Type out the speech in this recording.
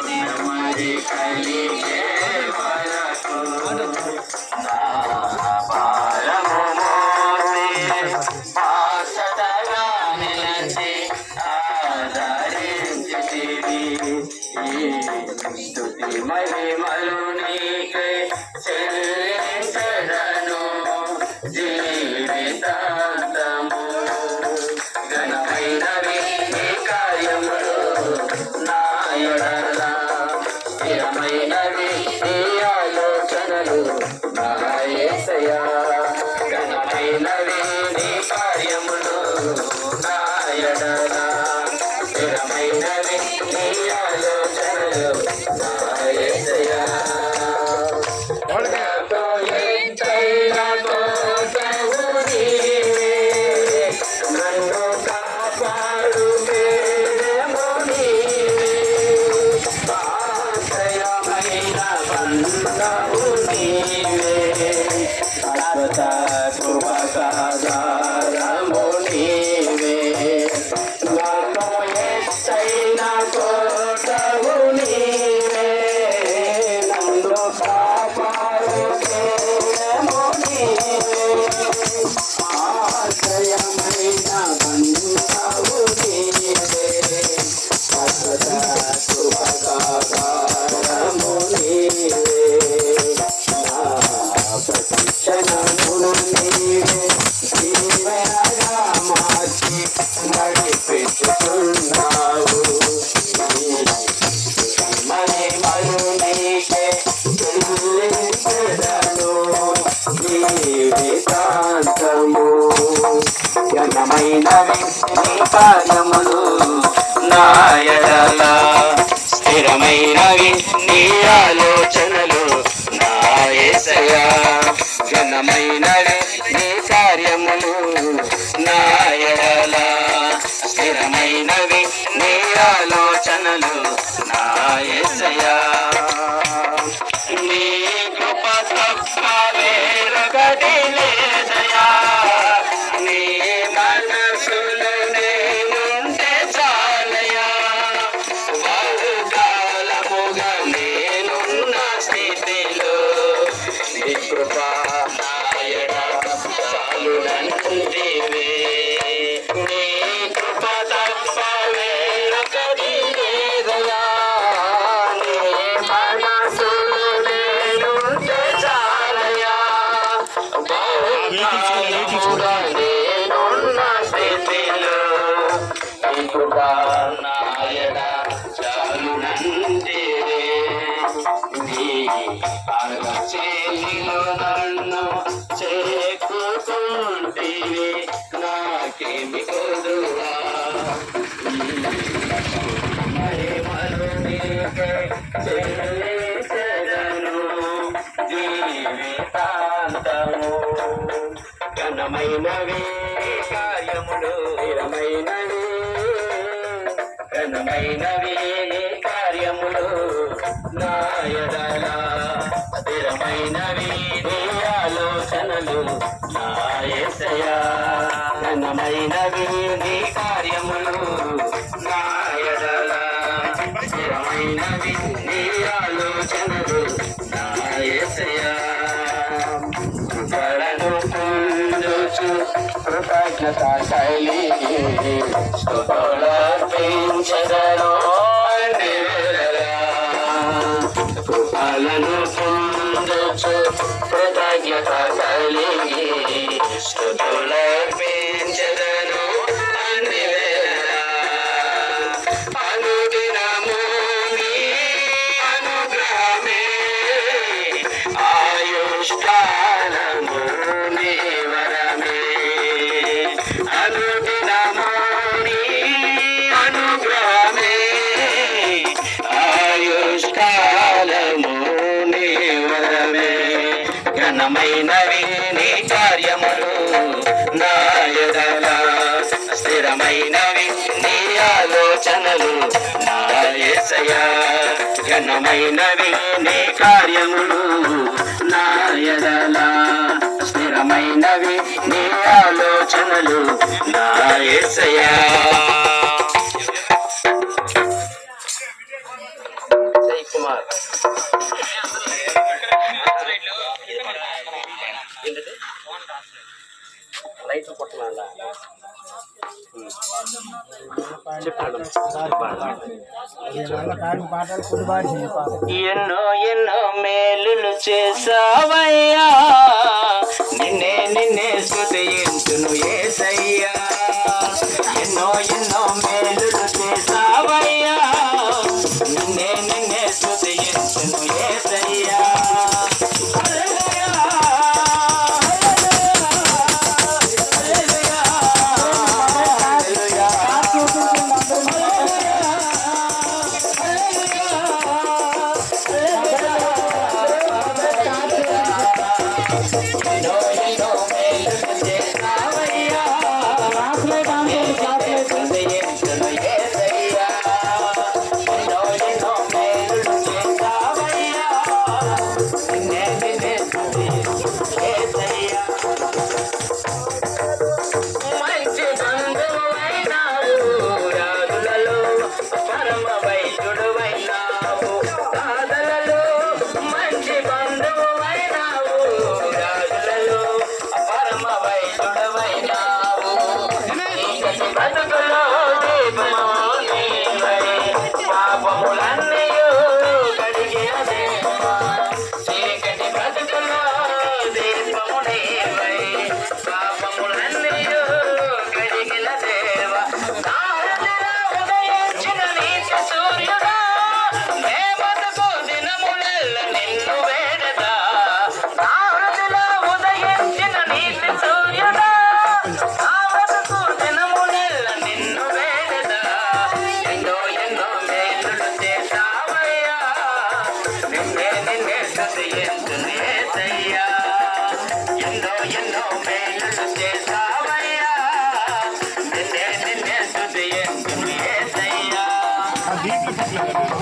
నెమ్మది కలిగే వరకు భారము మోసి బాసటగా నిలచి ఆదరించితివి. స్తుతి మహిమలు నీకే చెల్లించెదను జీవితాంతము. ఘనమైనవి నీ కార్యములు నా ఎడల, స్థిరమైనవి నీ ఆలోచనలు నా యేసయ్యా. ఘనమైనవి నీ కార్యములు నా ఎడల, స్థిరమైనవి నీ ఆలోచనలు నా యేసయ్యా. ఎంతైనా కోసము నీవే, నన్ను కాపాడు ప్రేమము నీవే. ఆశ్రయమైన బంధము నీవే, శాశ్వత కృపకాధారము నీవే. నాకు ఎత్తైన కోటవు నీవే, నన్ను కాపాడు ప్రేమము నీవే. ఆశ్రయమైన బంధము నీవే, శాశ్వత కృపకాధారము నీవే. నా ప్రతిక్షణమును నీవే దీవెనగా మార్చి నడిపించుతున్నావు. మహిమలు నీకే చెల్లించెదను జీవితాంతము. ఘనమైనవి నీ కార్యములు నా ఎడల, స్థిరమైనవి నీ ఆలోచనలు నా యేసయ్యా. ఘనమైనవి నీ కార్యములు నా ఎడల, స్థిరమైనవి నీ ఆలోచనలు నా యేసయ్యా. నీ కృప తప్ప వేరొకటి లేదయ్యా, నీ మనసులో నేనుంటే చాలయ్యా. బహుకాలముగా నేనున్న స్థితిలో నీ కృప నా ఎడల చాలునంటివే. నీ కృప తప్ప వేరొకటి లేదయ్యా, నీ మనసులో నేనుంటే చాలయ్యా. బహుకాలముగా నేనున్న స్థితిలో నీ కృప నా ఎడల చాలునంటివే. నీ అరచేతిలో నన్ను చేకుతుంటివి, నాకేమి కొదువా. మహిమలు నీకే చెల్లించెదను జీవితాంతము. ఘనమైనవి కార్యములు, స్థిరమైనవి ఘనమైనవి నీ కార్యములు నా ఎడల, స్థిరమైనవి నీ ఆలోచనలు నా యేసయ్యా. ఘనమైనవి నీ కార్యములు నా ఎడల, స్థిరమైనవి నీ ఆలోచనలు నా యేసయ్యా. కృపలను పొందుచు కృతజ్ఞత కలిగి స్తుతులర్పించెదను అన్ని వేళలా. కృపలను పొందుచు కృతజ్ఞత కలిగి స్తుతులర్పించెదను అన్ని వేళలా. అనుదినము నీ అనుగ్రహమే, ఆయుష్కాలము నీ వరమే. అనుదినము నీ అనుగ్రహమే, ఆయుష్కాలము నీ వరమే. ఘనమైనవి నీ కార్యములు నా ఎడల, స్థిరమైనవి నీ ఆలోచనలు నా యేసయ్యా. ఘనమైనవి నీ కార్యములు నా ఎడల, స్థిరమైనవి నీ ఆలోచనలు నా యేసయ్యా. ఎన్నో ఎన్నో మేలులు చేసావయ్యా, నిన్నే స్తుతించును యేసయ్యా. ఎన్నో ఎన్నో మేలులు చేసావయ్యా, నిన్నే స్తుతించును యేసయ్యా. Deep